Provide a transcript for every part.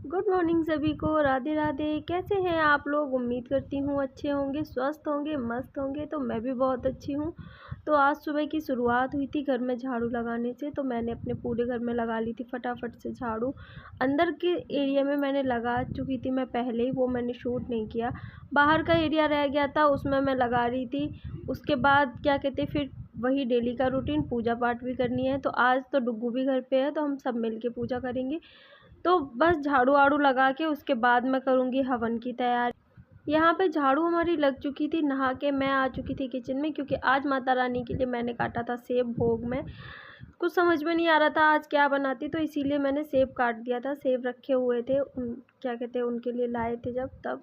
Good morning सभी को। राधे राधे। कैसे हैं आप लोग? उम्मीद करती हूँ अच्छे होंगे, स्वस्थ होंगे, मस्त होंगे। तो मैं भी बहुत अच्छी हूँ। तो आज सुबह की शुरुआत हुई थी घर में झाड़ू लगाने से। तो मैंने अपने पूरे घर में लगा ली थी फटाफट से झाड़ू। अंदर के एरिया में मैंने लगा चुकी थी मैं पहले ही, वो मैंने शूट नहीं किया। बाहर का एरिया रह गया था, उसमें मैं लगा रही थी। उसके बाद क्या कहते, फिर वही डेली का रूटीन, पूजा पाठ भी करनी है। तो आज तो डुग्गू भी घर पे है, तो हम सब मिल के पूजा करेंगे। तो बस झाड़ू वाड़ू लगा के उसके बाद मैं करूँगी हवन की तैयारी। यहाँ पे झाड़ू हमारी लग चुकी थी, नहा के मैं आ चुकी थी किचन में, क्योंकि आज माता रानी के लिए मैंने काटा था सेब भोग में। कुछ समझ में नहीं आ रहा था आज क्या बनाती, तो इसीलिए मैंने सेब काट दिया था। सेब रखे हुए थे क्या कहते हैं, उनके लिए लाए थे जब तब,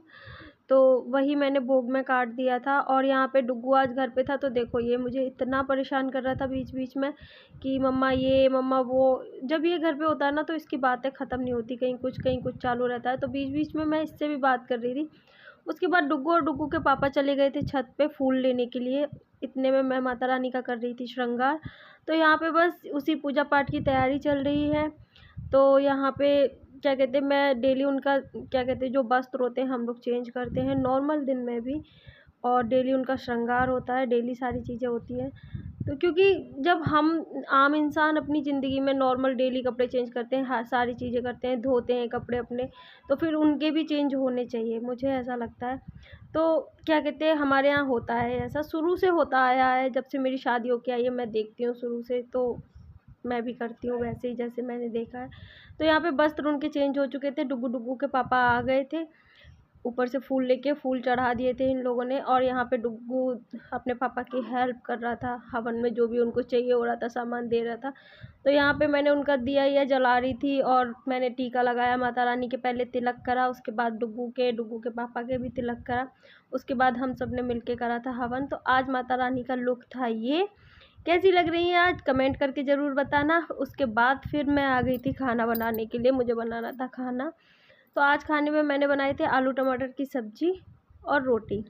तो वही मैंने भोग में काट दिया था। और यहाँ पे डुग्गू आज घर पे था, तो देखो ये मुझे इतना परेशान कर रहा था बीच बीच में कि मम्मा ये मम्मा वो। जब ये घर पे होता है ना तो इसकी बातें ख़त्म नहीं होती, कहीं कुछ चालू रहता है। तो बीच बीच में मैं इससे भी बात कर रही थी। उसके बाद डुग्गू और डुग्गू के पापा चले गए थे छत पे फूल लेने के लिए। इतने में मैं माता रानी का कर रही थी श्रृंगार। तो यहाँ पे बस उसी पूजा पाठ की तैयारी चल रही है। तो यहाँ पे क्या कहते हैं, मैं डेली उनका क्या कहते हैं, जो वस्त्र होते हैं हम लोग चेंज करते हैं नॉर्मल दिन में भी। और डेली उनका श्रृंगार होता है, डेली सारी चीज़ें होती हैं। तो क्योंकि जब हम आम इंसान अपनी ज़िंदगी में नॉर्मल डेली कपड़े चेंज करते हैं, हर सारी चीज़ें करते हैं, धोते हैं कपड़े अपने, तो फिर उनके भी चेंज होने चाहिए, मुझे ऐसा लगता है। तो क्या कहते हैं, हमारे यहाँ होता है ऐसा, शुरू से होता आया है, जब से मेरी शादी होके आई है मैं देखती हूँ शुरू से। तो मैं भी करती हूँ वैसे ही जैसे मैंने देखा है। तो यहाँ पे वस्त्र उनके चेंज हो चुके थे, डुग्गू डुग्गू के पापा आ गए थे, ऊपर से फूल लेके फूल चढ़ा दिए थे इन लोगों ने। और यहाँ पे डुग्गू अपने पापा की हेल्प कर रहा था हवन में, जो भी उनको चाहिए हो रहा था सामान दे रहा था। तो यहाँ पे मैंने उनका दिया या जला रही थी, और मैंने टीका लगाया माता रानी के, पहले तिलक करा, उसके बाद डुग्गू के पापा के भी तिलक करा। उसके बाद हम सब ने मिल के करा था हवन। तो आज माता रानी का लुक था ये। कैसी लग रही है आज कमेंट करके ज़रूर बताना। उसके बाद फिर मैं आ गई थी खाना बनाने के लिए, मुझे बनाना था खाना। तो आज खाने में मैंने बनाए थे आलू टमाटर की सब्ज़ी और रोटी।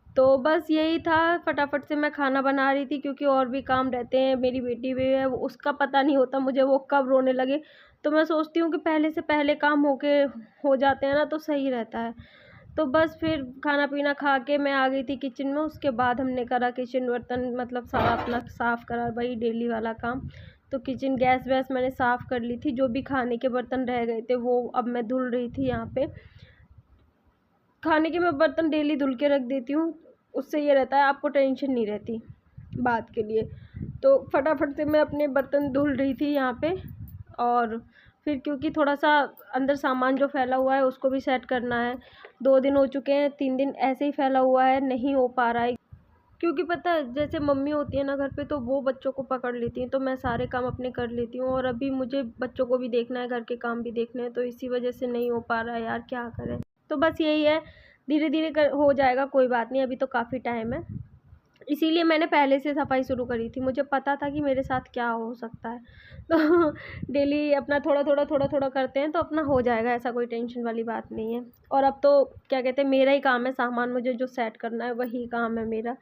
तो बस यही था, फटाफट से मैं खाना बना रही थी, क्योंकि और भी काम रहते हैं। मेरी बेटी भी है, उसका पता नहीं होता मुझे वो कब रोने लगे। तो मैं सोचती हूँ कि पहले से पहले काम हो जाते हैं ना तो सही रहता है। तो बस फिर खाना पीना खा के मैं आ गई थी किचन में। उसके बाद हमने करा किचन बर्तन, मतलब सारा अपना साफ़ करा, वही डेली वाला काम। तो किचन गैस वैस मैंने साफ़ कर ली थी, जो भी खाने के बर्तन रह गए थे वो अब मैं धुल रही थी। यहाँ पे खाने के मैं बर्तन डेली धुल के रख देती हूँ, उससे ये रहता है आपको टेंशन नहीं रहती बात के लिए। तो फटाफट से मैं अपने बर्तन धुल रही थी यहाँ पे। और फिर क्योंकि थोड़ा सा अंदर सामान जो फैला हुआ है उसको भी सेट करना है। 2 दिन हो चुके हैं, 3 दिन ऐसे ही फैला हुआ है, नहीं हो पा रहा है। क्योंकि पता है जैसे मम्मी होती है ना घर पे, तो वो बच्चों को पकड़ लेती हैं, तो मैं सारे काम अपने कर लेती हूँ। और अभी मुझे बच्चों को भी देखना है, घर के काम भी देखने हैं, तो इसी वजह से नहीं हो पा रहा है यार, क्या करें। तो बस यही है, धीरे धीरे कर हो जाएगा, कोई बात नहीं, अभी तो काफ़ी टाइम है। इसीलिए मैंने पहले से सफाई शुरू करी थी, मुझे पता था कि मेरे साथ क्या हो सकता है। तो डेली अपना थोड़ा थोड़ा करते हैं तो अपना हो जाएगा, ऐसा कोई टेंशन वाली बात नहीं है। और अब तो क्या कहते हैं, मेरा ही काम है, सामान मुझे जो सेट करना है वही काम है मेरा।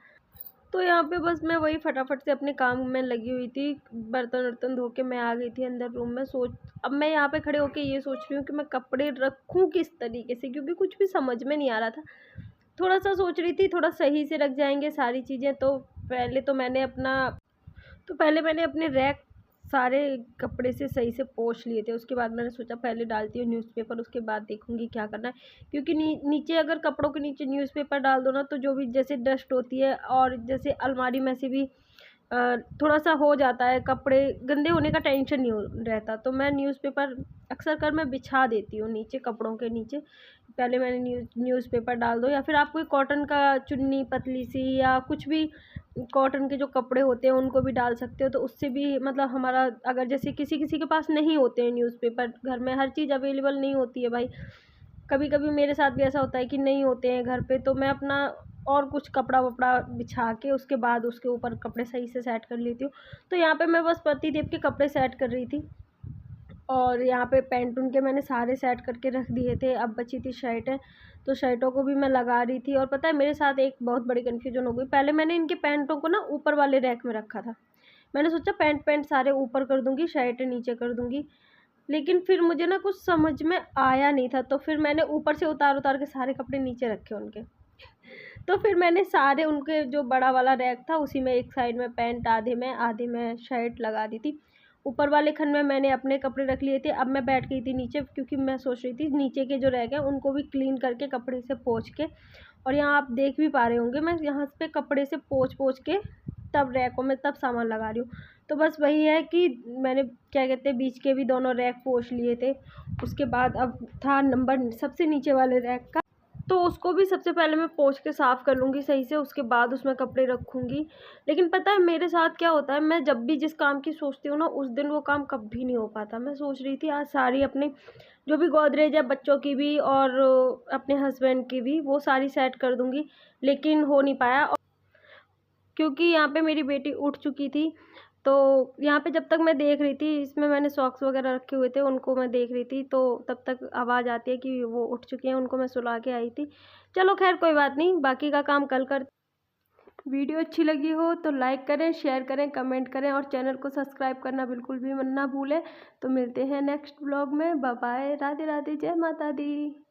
तो यहाँ पे बस मैं वही फटाफट से अपने काम में लगी हुई थी। बर्तन वर्तन धो के मैं आ गई थी अंदर रूम में। अब मैं यहाँ पे खड़े होके ये सोच रही हूँ कि मैं कपड़े रखूँ किस तरीके से, क्योंकि कुछ भी समझ में नहीं आ रहा था। थोड़ा सा सोच रही थी थोड़ा सही से रख जाएंगे सारी चीज़ें। तो पहले मैंने अपने रैक सारे कपड़े से सही से पोंछ लिए थे। उसके बाद मैंने सोचा पहले डालती हूँ न्यूज़पेपर, उसके बाद देखूँगी क्या करना है। क्योंकि नीचे अगर कपड़ों के नीचे न्यूज़पेपर डाल दो ना, तो जो भी जैसे डस्ट होती है, और जैसे अलमारी में से भी थोड़ा सा हो जाता है, कपड़े गंदे होने का टेंशन नहीं रहता। तो मैं न्यूज़पेपर अक्सर कर मैं बिछा देती हूँ नीचे, कपड़ों के नीचे। पहले मैंने न्यूज़पेपर डाल दो, या फिर आप कोई कॉटन का चुन्नी पतली सी, या कुछ भी कॉटन के जो कपड़े होते हैं उनको भी डाल सकते हो। तो उससे भी मतलब हमारा, अगर जैसे किसी किसी के पास नहीं होते हैं न्यूज़पेपर, घर में हर चीज़ अवेलेबल नहीं होती है भाई। कभी कभी मेरे साथ भी ऐसा होता है कि नहीं होते हैं घर पे, तो मैं अपना और कुछ कपड़ा वपड़ा बिछा के उसके बाद उसके ऊपर कपड़े सही से सेट कर लेती हूँ। तो यहाँ पे मैं बस पतिदेव के कपड़े सेट कर रही थी। और यहाँ पे पैंट उनके मैंने सारे सेट करके रख दिए थे, अब बची थी शर्टें। तो शर्टों को भी मैं लगा रही थी। और पता है मेरे साथ एक बहुत बड़ी कन्फ्यूजन हो गई। पहले मैंने इनके पैंटों को ना ऊपर वाले रैक में रखा था। मैंने सोचा पैंट सारे ऊपर कर दूँगी, शर्टें नीचे कर दूँगी। लेकिन फिर मुझे ना कुछ समझ में आया नहीं था, तो फिर मैंने ऊपर से उतार के सारे कपड़े नीचे रखे उनके। तो फिर मैंने सारे उनके जो बड़ा वाला रैक था उसी में एक साइड में पैंट आधे में शर्ट लगा दी थी। ऊपर वाले खन में मैंने अपने कपड़े रख लिए थे। अब मैं बैठ गई थी नीचे, क्योंकि मैं सोच रही थी नीचे के जो रैक हैं उनको भी क्लीन करके कपड़े से पोंछ के, और यहाँ आप देख भी पा रहे होंगे मैं यहाँ पे कपड़े से पोंछ के तब रैकों में तब सामान लगा रही हूँ। तो बस वही है कि मैंने क्या कहते हैं बीच के भी दोनों रैक पोंछ लिए थे। उसके बाद अब था नंबर सबसे नीचे वाले रैक का, तो उसको भी सबसे पहले मैं पोंछ के साफ़ कर लूँगी सही से, उसके बाद उसमें कपड़े रखूँगी। लेकिन पता है मेरे साथ क्या होता है, मैं जब भी जिस काम की सोचती हूँ ना उस दिन वो काम कभी नहीं हो पाता। मैं सोच रही थी आज सारी अपने जो भी गोदरेज है बच्चों की भी और अपने हस्बैंड की भी वो सारी सेट कर दूँगी, लेकिन हो नहीं पाया। क्योंकि यहाँ पे मेरी बेटी उठ चुकी थी, तो यहाँ पे जब तक मैं देख रही थी, इसमें मैंने सॉक्स वगैरह रखे हुए थे उनको मैं देख रही थी, तो तब तक आवाज़ आती है कि वो उठ चुकी हैं, उनको मैं सुला के आई थी। चलो खैर कोई बात नहीं, बाकी का काम कल कर। वीडियो अच्छी लगी हो तो लाइक करें, शेयर करें, कमेंट करें और चैनल को सब्सक्राइब करना बिल्कुल भी ना भूलें। तो मिलते हैं नेक्स्ट ब्लॉग में। बाय बाय, राधे राधे, जय माता दी।